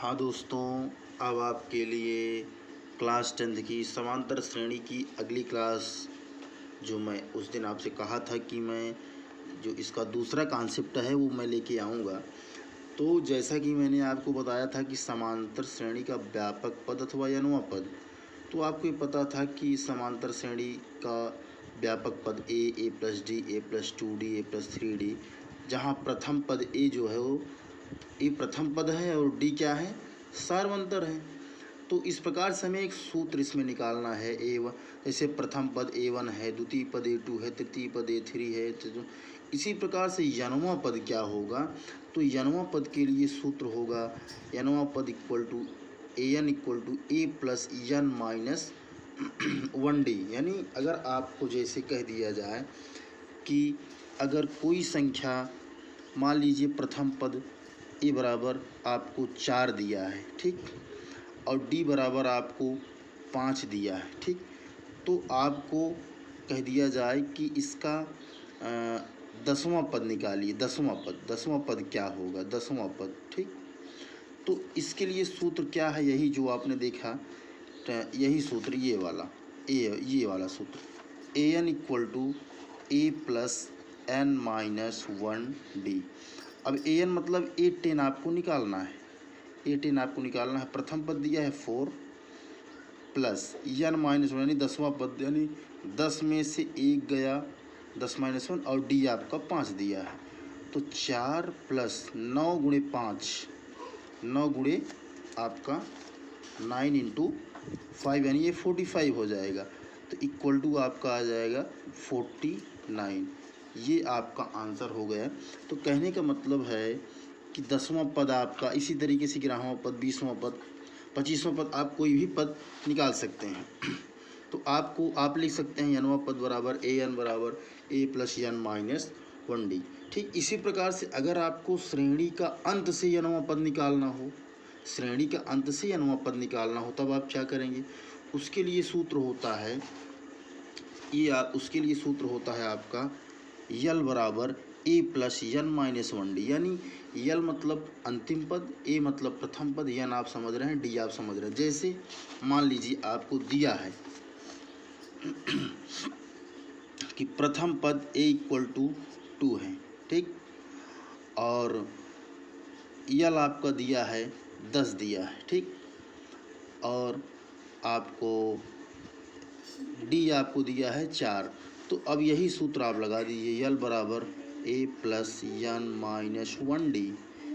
हाँ दोस्तों, अब आपके लिए क्लास 10th की समांतर श्रेणी की अगली क्लास, जो मैं उस दिन आपसे कहा था कि मैं जो इसका दूसरा कॉन्सेप्ट है वो मैं लेके आऊँगा। तो जैसा कि मैंने आपको बताया था कि समांतर श्रेणी का व्यापक पद अथवा यनवा पद, तो आपको ये पता था कि समांतर श्रेणी का व्यापक पद ए प्लस डी, ए प्लस 2d, ए प्लस 3d, जहाँ प्रथम पद ए जो है वो ए प्रथम पद है और डी क्या है, सार्वंतर है। तो इस प्रकार से हमें एक सूत्र इसमें निकालना है। ए1 जैसे प्रथम पद A1 है, द्वितीय पद A2 है, तृतीय पद A3 है। तो इसी प्रकार से यनवा पद क्या होगा, तो यनवा पद के लिए सूत्र होगा यनवा पद equal to AN equal to A plus n minus 1D। यानी अगर आपको जैसे कह दिया जाए कि अगर कोई संख्या, मान लीजिए प्रथम पद ए बराबर आपको 4 दिया है, ठीक, और डी बराबर आपको 5 दिया है, ठीक, तो आपको कह दिया जाए कि इसका 10वां पद निकालिए। 10वां पद क्या होगा, 10वां पद, ठीक। तो इसके लिए सूत्र क्या है, यही जो आपने देखा, यही सूत्र, ये वाला सूत्र, a n equal to a plus n minus 1D। अब ए एन मतलब A10 आपको निकालना है, A10 आपको निकालना है। प्रथम पद दिया है 4 प्लस यन माइनस 1 यानी 10वां पद, यानी 10 में से 1 गया, 10 माइनस 1, और डी आपका 5 दिया है। तो 4 प्लस 9 गुणे 5, 9 गुणे आपका 9 इंटू 5, यानी ये 45 हो जाएगा। तो इक्वल टू आपका आ जाएगा 49। ये आपका आंसर हो गया। तो कहने का मतलब है कि 10वां पद आपका, इसी तरीके से 11वां पद, 20वां पद, 25वां पद, आप कोई भी पद निकाल सकते हैं। तो आप लिख सकते हैं यनवा पद बराबर ए एन बराबर ए प्लस यन माइनस 1D। ठीक इसी प्रकार से अगर आपको श्रेणी का अंत से यनवा पद निकालना हो, श्रेणी का अंत से यनवा पद निकालना हो, तब आप क्या करेंगे, उसके लिए सूत्र होता है आपका यल बराबर ए प्लस यन माइनस 1D। यानी यल मतलब अंतिम पद, ए मतलब प्रथम पद, यन आप समझ रहे हैं, डी आप समझ रहे हैं। जैसे मान लीजिए आपको दिया है कि प्रथम पद ए इक्वल टू 2 है, ठीक, और यल आपका दिया है 10 दिया है, ठीक, और आपको डी आपको दिया है 4। तो अब यही सूत्र आप लगा दीजिए, यल बराबर ए प्लस यन माइनस 1D।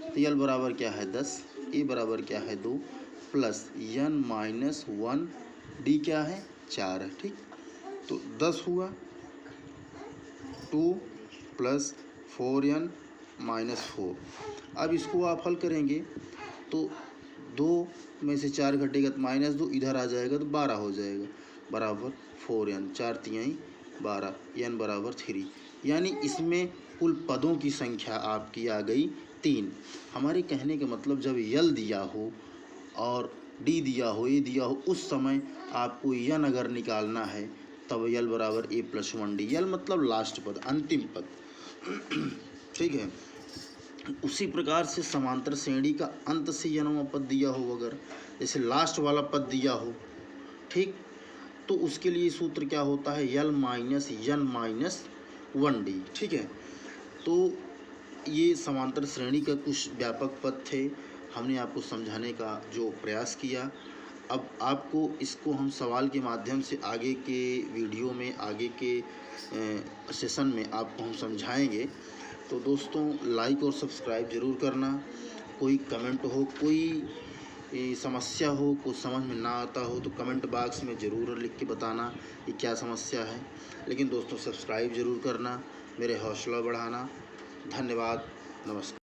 तो यल बराबर क्या है 10, ए बराबर क्या है 2, प्लस यन माइनस 1, डी क्या है 4 है, ठीक। तो 10 हुआ, 2 प्लस 4n माइनस 4। अब इसको आप हल करेंगे तो 2 में से 4 घटेगा तो -2, इधर आ जाएगा तो 12 हो जाएगा, बराबर 4n, 4 तिहाई 12, n बराबर 3। यानी इसमें कुल पदों की संख्या आपकी आ गई 3। हमारे कहने का मतलब जब यल दिया हो और डी दिया हो, ए दिया हो, उस समय आपको यन अगर निकालना है तब यल बराबर ए प्लस 1D। यल मतलब लास्ट पद, अंतिम पद, ठीक है। उसी प्रकार से समांतर श्रेणी का अंत से यनवा पद दिया हो, अगर जैसे लास्ट वाला पद दिया हो, ठीक, तो उसके लिए सूत्र क्या होता है, यल माइनस यन माइनस 1D, ठीक है। तो ये समांतर श्रेणी का कुछ व्यापक पद थे, हमने आपको समझाने का जो प्रयास किया। अब आपको इसको हम सवाल के माध्यम से आगे के वीडियो में, आगे के सेशन में आपको हम समझाएंगे। तो दोस्तों, लाइक और सब्सक्राइब ज़रूर करना। कोई कमेंट हो, कोई समस्या हो, कुछ समझ में ना आता हो तो कमेंट बॉक्स में ज़रूर लिख के बताना कि क्या समस्या है। लेकिन दोस्तों, सब्सक्राइब ज़रूर करना, मेरे हौसला बढ़ाना। धन्यवाद, नमस्कार।